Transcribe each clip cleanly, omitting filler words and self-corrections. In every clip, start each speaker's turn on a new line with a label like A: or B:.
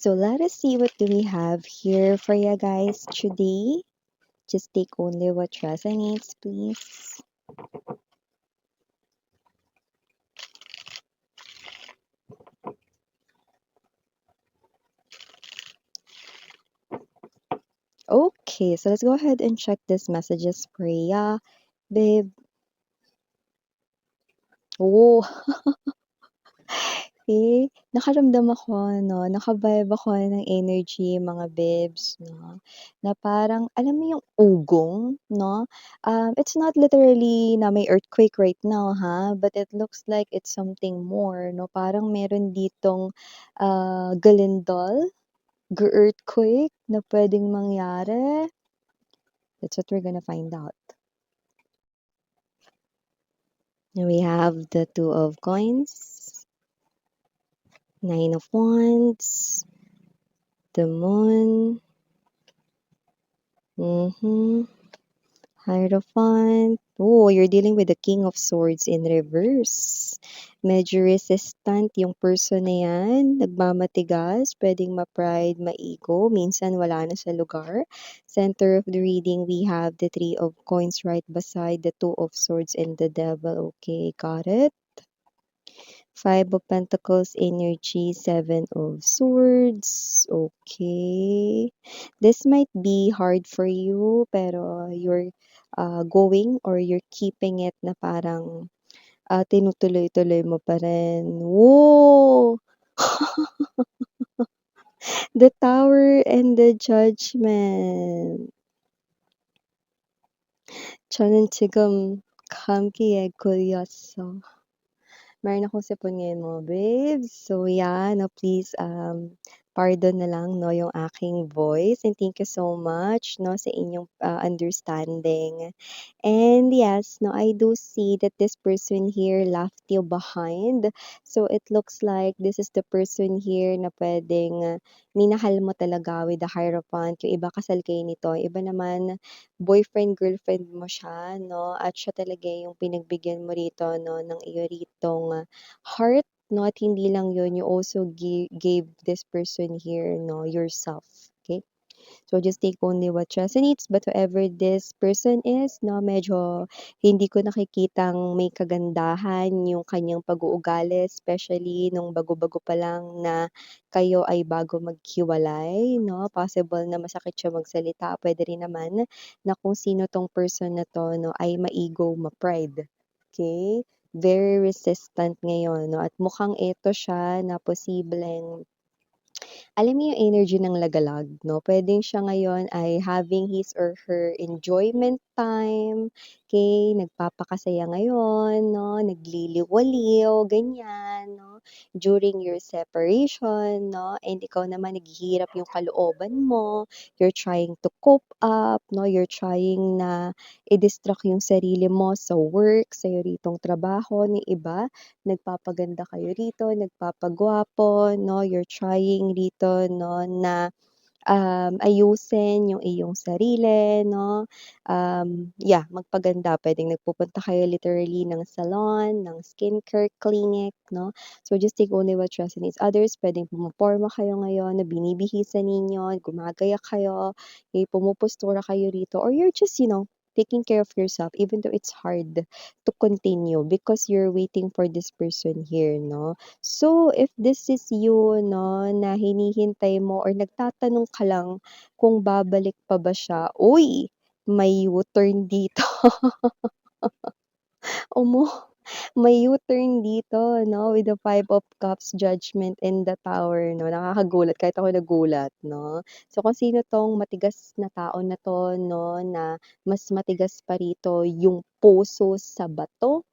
A: So let us see what do we have here for you guys today. Just take only what resonates, please. Okay, so let's go ahead and check these messages for ya, babe. Oh, nakaramdam ako 'no, naka-vibe ako ng energy mga babes 'no, na parang alam mo yung ugong 'no, it's not literally na may earthquake right now ha, but it looks like it's something more 'no, parang meron ditong, galindol, earthquake na puwedeng mangyari. That's what we're gonna find out. Now we have the Two of Coins, Nine of Wands, the Moon, Hierophant. Oh, you're dealing with the King of Swords in reverse. Medyo resistant yung person na yan. Nagmamatigas, pwedeng ma-pride, ma-ego. Minsan wala na sa lugar. Center of the reading, we have the Three of Coins right beside the Two of Swords and the Devil. Okay, got it? Five of Pentacles energy, Seven of Swords. Okay. This might be hard for you, pero you're going or you're keeping it na parang tinutuloy-tuloy mo pa rin. Whoa! The Tower and the Judgment. 저는 지금 감기에 걸렸어. Meron akong sipon ngayon mga babes. So yeah, no, please pardon na lang no yung aking voice and thank you so much no sa inyong understanding. And yes, no, I do see that this person here left you behind. So it looks like this is the person here na pwedeng minahal mo talaga with the Hierophant. Yung iba kasal kayo nito, iba naman boyfriend, girlfriend mo siya, no? At siya talaga yung pinagbigyan mo rito, no, ng iyo ritong heart, no? At hindi lang yun, you also gave this person here, no, yourself. Okay? So, just take only what resonates. But whoever this person is, no, medyo hindi ko nakikitang may kagandahan yung kanyang pag-uugali, especially nung bago-bago pa lang na kayo ay bago maghiwalay, no? Possible na masakit siya magsalita. Pwede rin naman na kung sino tong person na to, no, ay ma-ego, ma-pride. Okay? Very resistant ngayon, no? At mukhang ito siya na posibleng alam mo yung energy ng lagalag, no? Puwedeng siya ngayon ay having his or her enjoyment time, okay? Nagpapakasaya ngayon, no? Nagliliwaliw, ganyan, no? During your separation, no? And ikaw naman naghihirap yung kalooban mo, you're trying to cope up, no? You're trying na i-distract yung sarili mo sa work, sa ritong trabaho ni iba. Nagpapaganda kayo rito, nagpapagwapo, no? You're trying rito, no, na ayusin yung iyong sarili, no? Yeah, magpaganda. Pwedeng nagpupunta kayo literally ng salon, ng skincare clinic, no? So, just take only what resonates. Others, pwedeng pumuporma kayo ngayon na binibihisan ninyo, gumagaya kayo, pumupostura kayo rito, or you're just, taking care of yourself even though it's hard to continue because you're waiting for this person here, no? So, if this is you, no, na hinihintay mo or nagtatanong ka lang kung babalik pa ba siya, uy, may U-turn dito. Omo, may U-turn dito, no, with the Five of Cups, Judgment, and the Tower, no. Nakakagulat, kahit ako nagulat, no. So, kung sino 'tong matigas na tao na 'to, no, na mas matigas pa rito yung puso sa bato,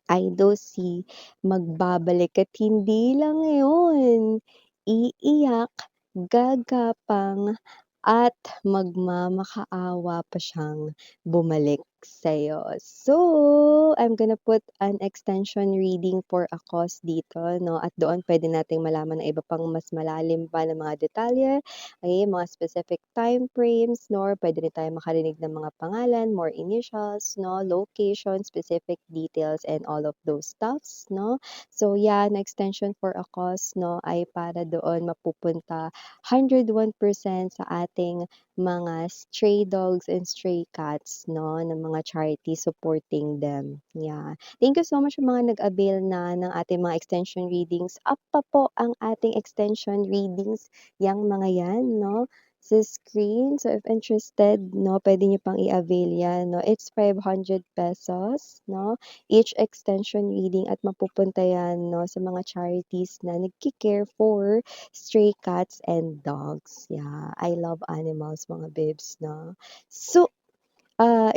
A: I do see magbabalik at hindi lang yun, iiyak, gagapang, at magmamakaawa pa siyang bumalik. sa'yo. So, I'm gonna put an extension reading for a cause dito, no? At doon pwede nating malaman ng iba pang mas malalim pa na mga detalye, okay, mga specific time frames, no? Pwede rin tayo makarinig ng mga pangalan, more initials, no? Location, specific details, and all of those stuffs, no? So, yan, extension for a cause, no, ay para doon mapupunta 101% sa ating mga stray dogs and stray cats, no, ng mga charity supporting them. Yeah. Thank you so much sa mga nag-avail na ng ating mga extension readings. Up pa po ang ating extension readings, yang mga yan, no, sa screen. So, if interested, no, pwede nyo pang i-avail yan, no. It's 500 pesos, no, each extension reading at mapupunta yan, no, sa mga charities na nagki-care for stray cats and dogs. Yeah, I love animals, mga babes, no? So,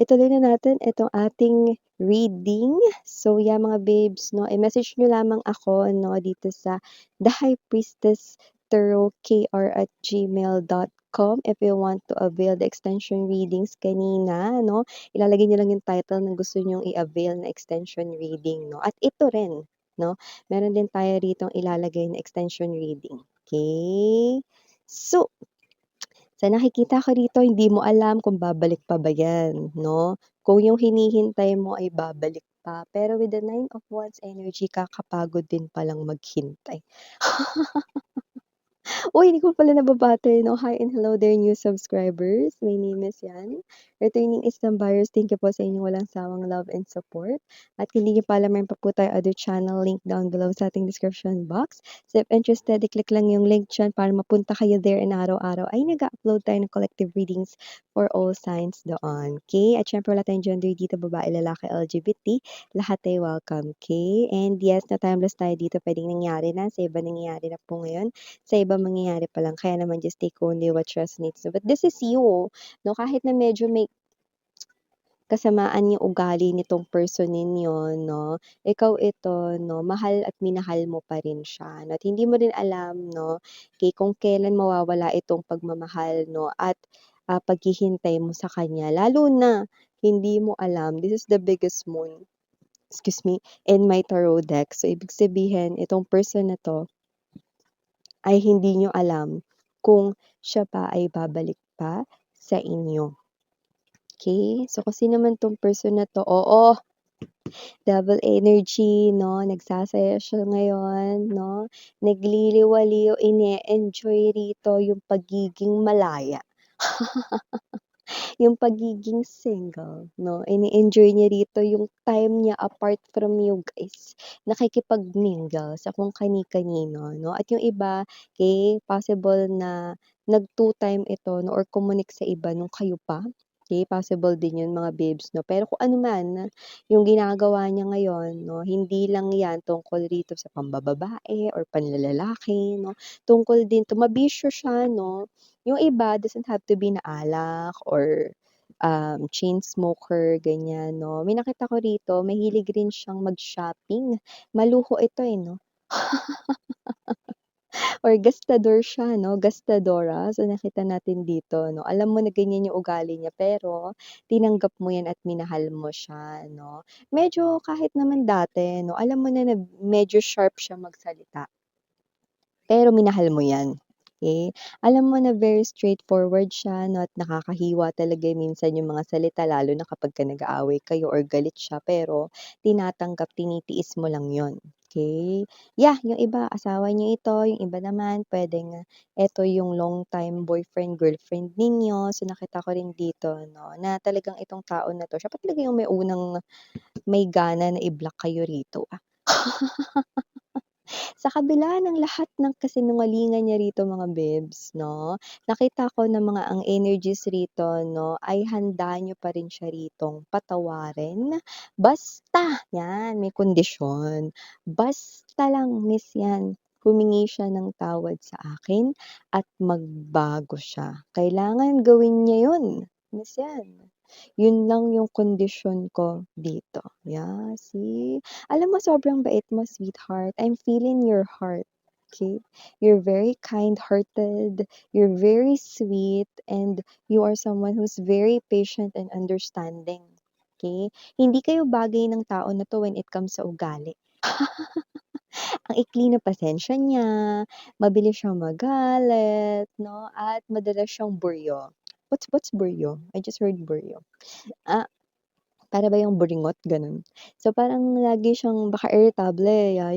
A: ituloy na natin itong ating reading. So, yeah, mga babes, no? I-message nyo lamang ako, no, dito sa The High Priestess tarotKR@gmail.com if you want to avail the extension readings kanina, no? Ilalagay nyo lang yung title ng gusto nyong i-avail na extension reading, no? At ito rin, no? Meron din tayo rito ilalagay na extension reading. Okay? So, sa nakikita ko rito, hindi mo alam kung babalik pa ba yan, no? Kung yung hinihintay mo ay babalik pa. Pero with the Nine of Wands energy, kakapagod din palang maghintay. Uy, hindi ko pala nababate, no? Hi and hello there, new subscribers. My name is Yan. Returning Islam buyers, thank you po sa inyong walang sawang love and support. At kung hindi niyo pa alam, meron pa po tayo other channel link down below sa ating description box. So if interested, i-click lang yung link dyan para mapunta kayo there and araw-araw ay nag-upload tayo ng collective readings for all signs doon. Okay? At syempre wala tayong gender dito, babae, lalaki, LGBT. Lahat ay welcome. Okay? And yes, na timeless tayo dito. Pwedeng nangyari na. Sa iba nangyari na po ngayon. Sa iba mangyayari pa lang, kaya naman just take only what resonates. But this is you, no? Kahit na medyo may kasamaan yung ugali nitong person ninyo, no? Ikaw ito, no? Mahal at minahal mo pa rin siya, no? At hindi mo rin alam, no? Kung kailan mawawala itong pagmamahal, no? At paghihintay mo sa kanya, lalo na hindi mo alam, this is the biggest moon, excuse me, in my tarot deck. So, ibig sabihin, itong person na to, ay hindi nyo alam kung siya pa ay babalik pa sa inyo. Okay? So, kasi naman tong person na to, oo, double energy, no? Nagsasaya siya ngayon, no? Nagliliwaliw, ine-enjoy rito yung pagiging malaya. Yung pagiging single, no? Ini-enjoy niya rito yung time niya apart from you guys. Nakikipag-mingle sa kung kani-kanino, no? At yung iba, possible na nag-two time ito, no? Or kumunik sa iba nung kayo pa. Possible din yun mga babes, no? Pero kung ano man, yung ginagawa niya ngayon, no? Hindi lang yan tungkol rito sa pambababae or panlalalaki, no? Tungkol din to, mabisyo siya, no? Yung iba doesn't have to be na alak or chain smoker, ganyan, no? May nakita ko rito, mahilig rin siyang mag-shopping. Maluho ito eh, no? Or gastador siya, no? Gastadora. So, nakita natin dito, no? Alam mo na ganyan yung ugali niya, pero tinanggap mo yan at minahal mo siya, no? Medyo kahit naman dati, no? Alam mo na medyo sharp siya magsalita. Pero minahal mo yan. Okay? Alam mo na very straightforward siya, no, at nakakahiwa talaga minsan yung mga salita, lalo na kapag nag-aaway kayo or galit siya, pero tinatanggap, tinitiis mo lang yon. Okay? Yeah, yung iba, asawa niyo ito, yung iba naman, pwedeng ito yung long time boyfriend, girlfriend ninyo. So, nakita ko rin dito, no, na talagang itong tao na to, siya pa talaga yung may gana na i-block kayo rito. Sa kabila ng lahat ng kasinungalingan niya rito mga babes, 'no, nakita ko na mga ang energies rito, 'no, ay handa niyo pa rin siya ritong patawarin. Basta 'yan, may kondisyon. Basta lang miss 'yan, humingi siya ng tawad sa akin at magbago siya. Kailangan gawin niya 'yun, miss 'yan. 'Yun lang yung kondisyon ko dito. Yeah, see? Alam mo sobrang bait mo, sweetheart. I'm feeling your heart. Okay? You're very kind-hearted, you're very sweet, and you are someone who's very patient and understanding. okey? Hindi kayo bagay ng tao na 'to when it comes sa ugali. Ang ikli ng pasensya niya, mabilis siyang magalit 'no, at madalas siyang buryo. What's buryo? I just heard buryo. Ah, para ba yung buringot, gano'n? So, parang lagi siyang baka iritable, ya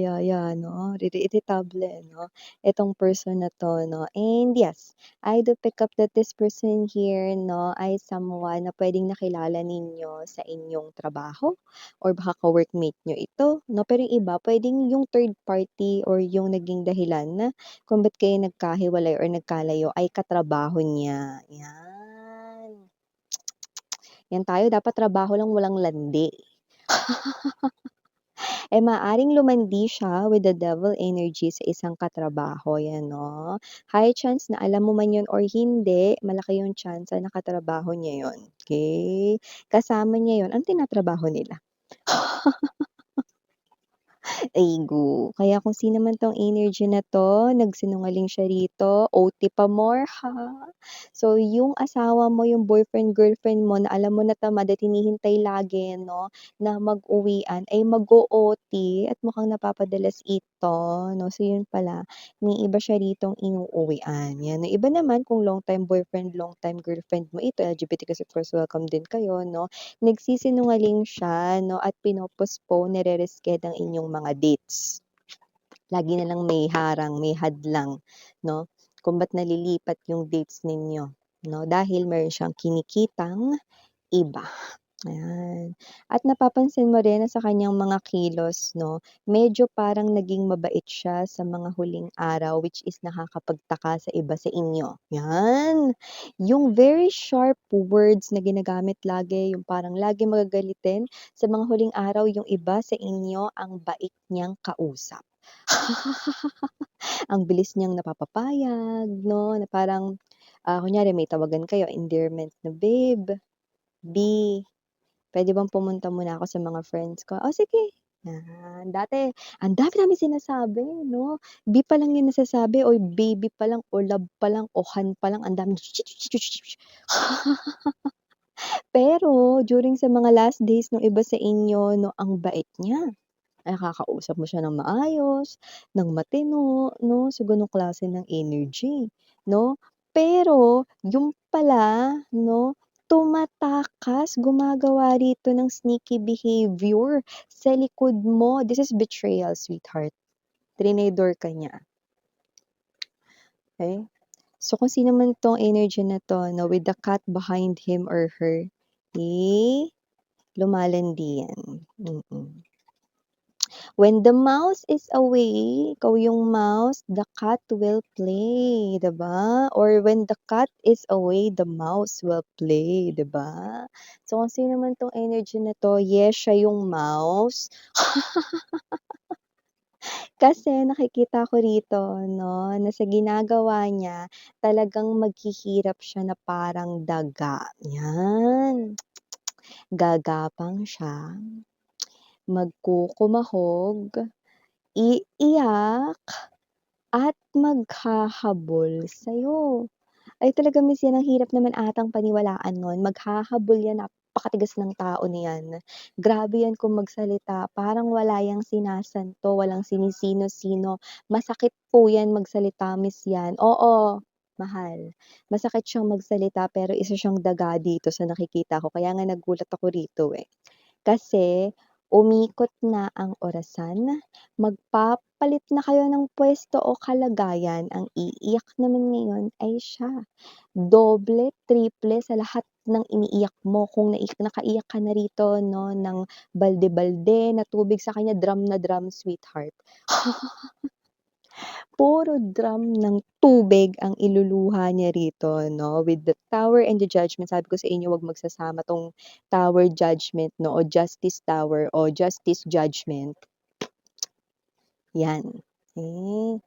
A: 'no, iritable 'no, itong person na 'to 'no. And yes, I do pick up that this person here 'no, ay someone na puwedeng nakilala ninyo sa inyong trabaho or baka ka-workmate niyo ito 'no. Pero yung iba puwedeng yung third party or yung naging dahilan na kung ba't kayo nagkahiwalay or nagkalayo ay katrabaho niya, 'yan. 'Yan tayo dapat trabaho lang walang landi. Eh, maaaring lumandi siya with the devil energy sa isang katrabaho, 'yan 'no. High chance na alam mo man 'yun or hindi, malaki yung tyansa na katrabaho niya 'yun, okey? Kasama niya 'yun, anong tinatrabaho nila? Aygo. Kaya kung sino man 'tong energy na 'to, nagsinungaling siya rito, OT pa more ha. So, yung asawa mo, yung boyfriend, girlfriend mo na alam mo na tamad at hinihintay lagi 'no, na mag-uwian ay mag-o-OT at mukhang napapadalas ito 'no. So, yun pala, may iba siya ritong inuuwian, 'yan. Yung iba naman kung long time boyfriend, long time girlfriend mo ito, LGBTQ+ welcome din kayo 'no. Nagsisinungaling siya 'no at pino-postpone, nire-reschedule ang inyong mga dates. Lagi na lang may harang, may hadlang 'no, kung ba't nalilipat yung dates ninyo 'no, dahil meron siyang kinikitang iba. Ayan. At napapansin mo rin na sa kanyang mga kilos 'no, medyo parang naging mabait siya sa mga huling araw which is nakakapagtaka sa iba sa inyo, 'yan. Yung very sharp words na ginagamit lagi, yung parang laging magagalitin, sa mga huling araw yung iba sa inyo ang bait niyang kausap. Ang bilis niyang napapapayag 'no, na parang, kunyari may tawagan kayo, endearment na, "Babe, B, puwede bang pumunta muna ako sa mga friends ko?" "Oh, sige." Yan. Dati ang dami naming sinasabi 'no, B pa lang yung nasasabi o baby pa lang o love pa lang o han pa lang ang daming pero during sa mga last days nung iba sa inyo 'no, ang bait niya. Nakakausap mo siya ng maayos, ng matino 'no, sa gano'ng klase ng energy 'no. Pero yung pala 'no, tumatakas, gumagawa rito ng sneaky behavior sa likod mo. This is betrayal, sweetheart. Trinedor ka niya, okey? So, kung sino man 'tong energy na 'to 'no, with the cat behind him or her, eh, lumalandi yan, When the mouse is away, ikaw yung mouse, the cat will play, 'di ba? Or when the cat is away, the mouse will play, 'di ba? So, kung sino man 'tong energy na 'to, yes, siya yung mouse. Kasi nakikita ko rito 'no, na sa ginagawa niya talagang maghihirap siya na parang daga, 'yan. Gagapang siya, magkukumahog, iiyak at maghahabol sa'yo. Ay talaga miss yan, ang hirap naman atang paniwalaan nun, maghahabol yan, napakatigas ng tao na yan. Grabe yan kung magsalita, parang wala yang sinasanto, walang sinisino-sino. Masakit po yan magsalita, miss yan. Oo, mahal. Masakit siyang magsalita pero isa siyang daga dito sa nakikita ko, kaya nga nagulat ako rito, eh. Kasi umikot na ang orasan, magpapalit na kayo ng puwesto o kalagayan, ang iiyak naman ngayon ay siya. Doble, triple sa lahat ng iniiyak mo kung nakaiyak ka na rito 'no ng balde-balde na tubig, sa kanya drum na drum, sweetheart. Puro drum ng tubig ang iluluha niya rito 'no, with the Tower and the Judgment. Sabi ko sa inyo, 'wag magsasama 'tong Tower Judgment 'no o Justice Tower o Justice Judgment, 'yan. Eh,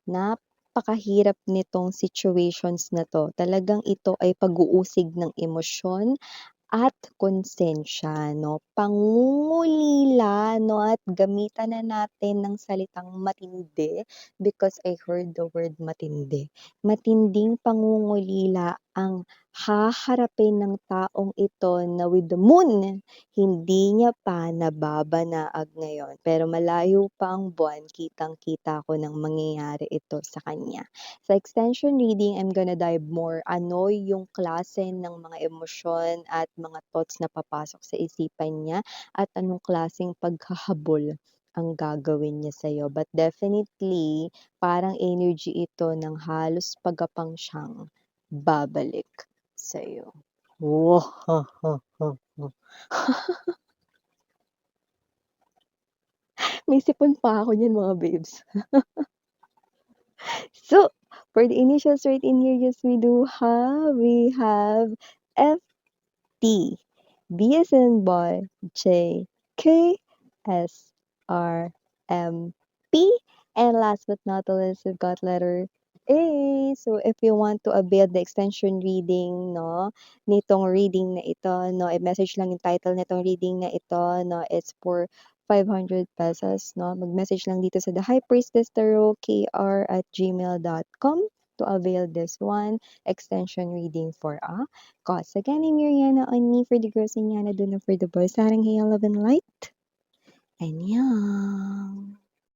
A: napakahirap nitong situations na 'to. Talagang ito ay pag-uusig ng emosyon at konsensya 'no, pangungulila pangungulila 'no at gamitan na natin ng salitang matindi because I heard the word matindi. Matinding pangungulila ang haharapin ng taong ito na with the moon, hindi niya pa nababanaag ngayon pero malayo pa ang buwan kitang-kita ko ng mangyayari ito sa kanya. Sa extension reading, I'm gonna dive more ano yung klase ng mga emosyon at mga thoughts na papasok sa isipan niya at anong klaseng paghahabol ang gagawin niya sa'yo. But definitely, parang energy ito ng halos pagapang siyang babalik sa'yo. Wahahaha. May sipon pa ako niyan mga babes. So, for the initials right in here, yes, we have FT, B as in boy, J, K, S, R, M, P, and last but not the least, we've got letter A. So, if you want to avail the extension reading, no, nitong reading na ito, no, i-message lang yung title nitong reading na ito, no, it's for 500 pesos, no? Mag-message lang dito sa The High Priestess Tarot, kr@gmail.com to avail this one extension reading for cause. Again, I'm Yuriana on me for the girls and Yana Duna for the boys. Sarang hail, love, and light. And yeah.